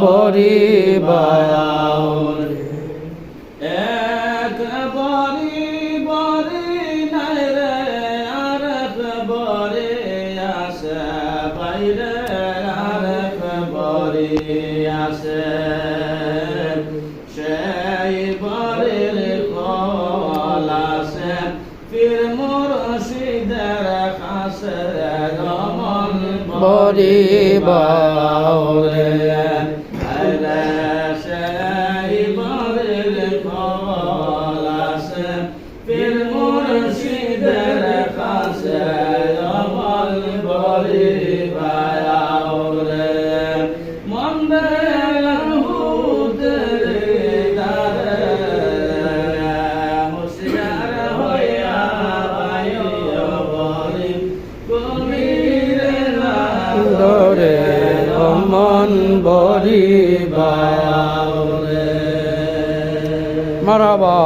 বরি বায়া এক বরি বরি নাই রে আরেক বরি আসে বাইরে আরেক বরি আসে সেই বরির ফল আসে পীর মুর্শিদের কাছে রমন বরি বাউরে সেই বরির ফল আসে পীর মুর্শিদের কাছে রমন বরি বাউরে মন্দে দরে রমন বরি বাউরে মারহাবা।